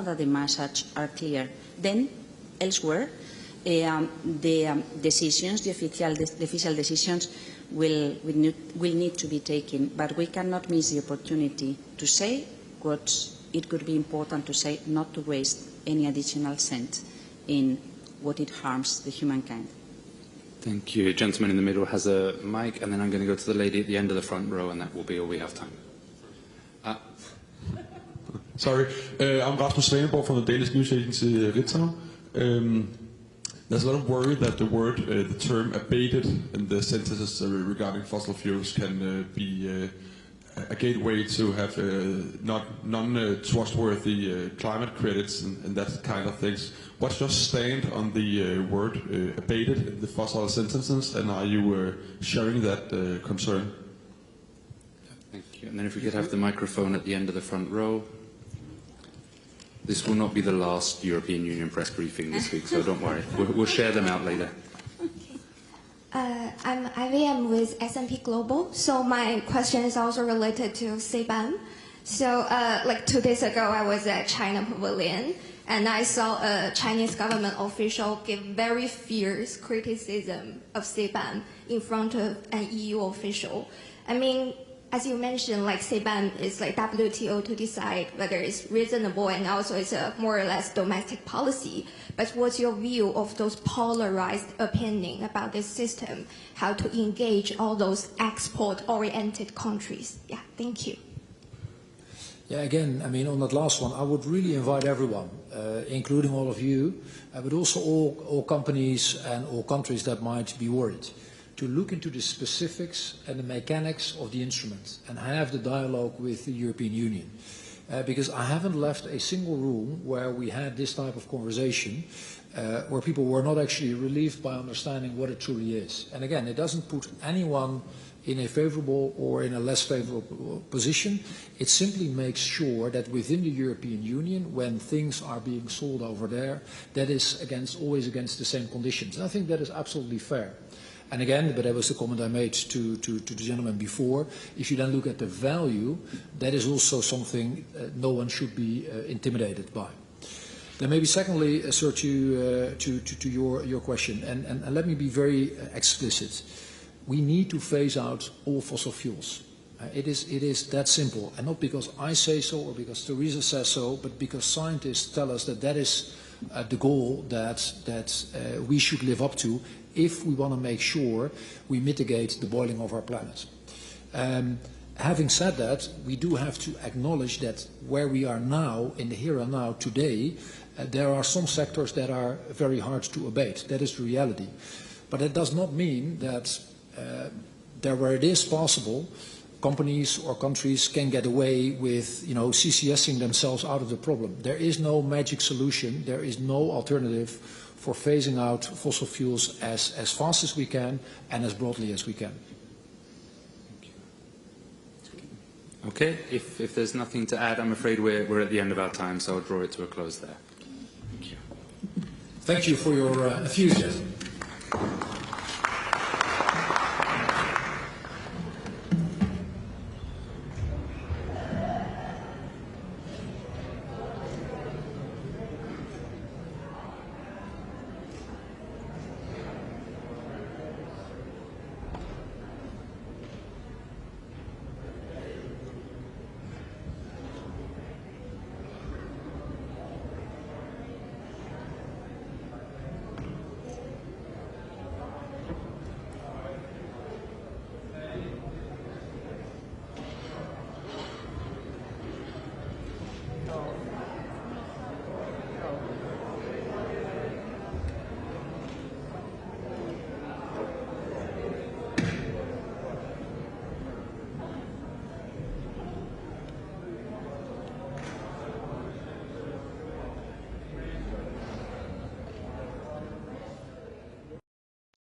that the message are clear. Then, elsewhere, the decisions, the official decisions will need to be taken, but we cannot miss the opportunity to say what it could be important to say, not to waste any additional cent in what it harms the humankind. Thank you. Gentleman in the middle has a mic, and then I'm going to go to the lady at the end of the front row, and that will be all we have time. Sorry, I'm Rasmus Svaneborg from the Danish news agency Ritzau. There's a lot of worry that the term abated in the sentences regarding fossil fuels can be a gateway to have non-trustworthy climate credits and that kind of things. What's your stand on the word abated in the fossil sentences, and are you sharing that concern? Thank you. And then if we could have the microphone at the end of the front row. This will not be the last European Union press briefing this week, so don't worry. We'll share them out later. Okay. I'm IVM with S&P Global. So my question is also related to CBAM. So like 2 days ago, I was at China Pavilion, and I saw a Chinese government official give very fierce criticism of CBAM in front of an EU official. I mean, as you mentioned, like CBAM is like WTO to decide whether it's reasonable, and also it's a more or less domestic policy. But what's your view of those polarized opinions about this system? How to engage all those export-oriented countries? Yeah, thank you. Yeah, again, I mean, on that last one, I would really invite everyone, including all of you, but also all companies and all countries that might be worried, to look into the specifics and the mechanics of the instrument and have the dialogue with the European Union. Because I haven't left a single room where we had this type of conversation where people were not actually relieved by understanding what it truly is. And again, it doesn't put anyone in a favorable or in a less favorable position. It simply makes sure that within the European Union, when things are being sold over there, that is always against the same conditions. And I think that is absolutely fair. And again, but that was the comment I made to the gentleman before, if you then look at the value, that is also something no one should be intimidated by. Then maybe secondly, sir, to your question, and let me be very explicit. We need to phase out all fossil fuels. It is that simple, and not because I say so or because Teresa says so, but because scientists tell us that that is the goal that we should live up to if we want to make sure we mitigate the boiling of our planet. Having said that, we do have to acknowledge that where we are now, in the here and now today, there are some sectors that are very hard to abate. That is the reality. But that does not mean that where it is possible, companies or countries can get away with, CCSing themselves out of the problem. There is no magic solution. There is no alternative for phasing out fossil fuels as fast as we can and as broadly as we can. Okay, if there's nothing to add, I'm afraid we're at the end of our time, so I'll draw it to a close there. Thank you. Thank you for your enthusiasm.